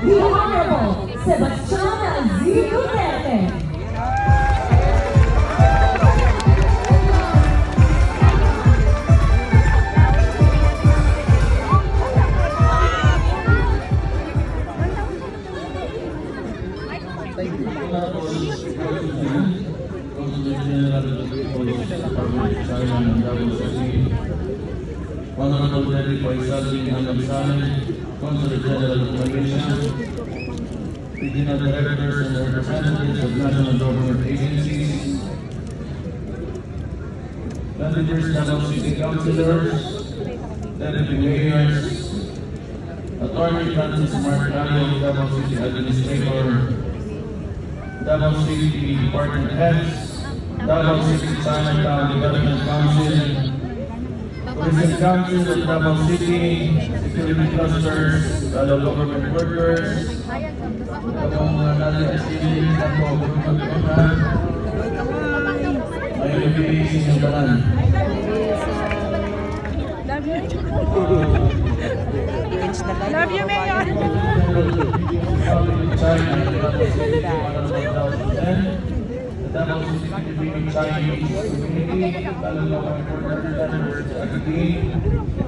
the Honorable Sebastian Z. Duterte. Honorable Derek Faisal Consul General of Malaysia, Regional Directors and Representatives of National Government Agencies, Candidates Davao City Councilors, Deputy Mayors, Attorney Francis Marcario, Davao City Administrator, Davao City Department Heads, Davao City Chinatown Development Council, Tourism Council of Davao City, Security Clusters, fellow government workers, mga natin SPD, ako, government ay nabibigay yung tanan. Love you, Mayor! The Davao City Chinese community,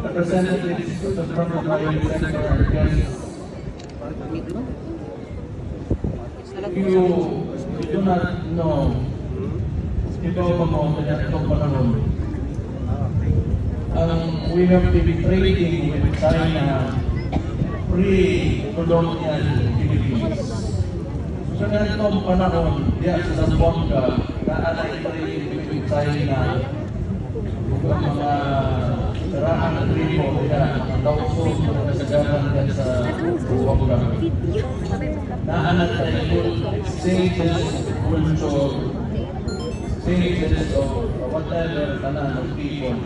representatives of the private sector and guests. You do not know, ikaw pa mo, kaya itong panahon. We have been trading with China pre-colonial Philippines. Sa ganitong panahon, diya sa Zamboanga, naanay trading with China ang mga sarahan ng tribo, diya ang Laoso, mga kasagaran diya sa Zamboanga. Naanay trading exchanges of culture, exchanges of whatever kanan of people.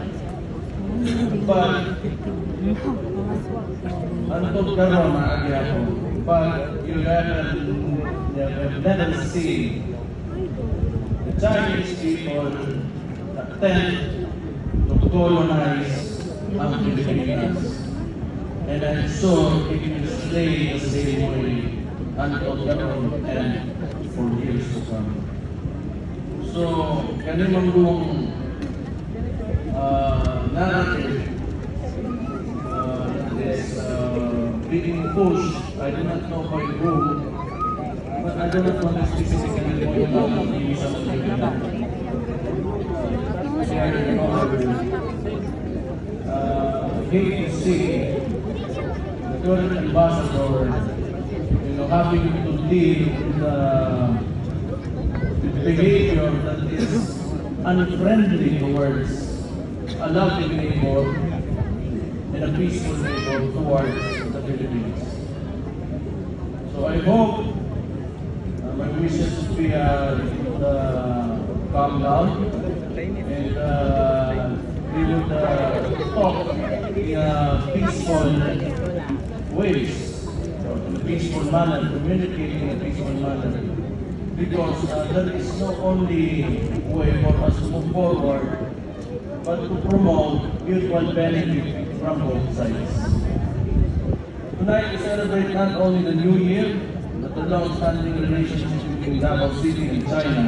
But, antong karon maagi ako, but you have never seen the Chinese people attempt to colonize ang Pilipinas. And I'm sure it will stay the same way until karon and for years to come. So, kanimang buong narrative that is being pushed, I do not know by whom, but I do not want to specifically point out maybe some of the hate to see the current ambassador, having to deal with the behavior that is unfriendly towards a loving neighbor and a peaceful neighbor towards the Philippines. So I hope my wishes to be calm down and we would talk in a peaceful ways, in a peaceful manner, communicate in a peaceful manner. Because there is no only way for us to move forward, but to promote mutual benefit from both sides. Tonight we celebrate not only the New Year, but the long-standing relationship between Davao City and China.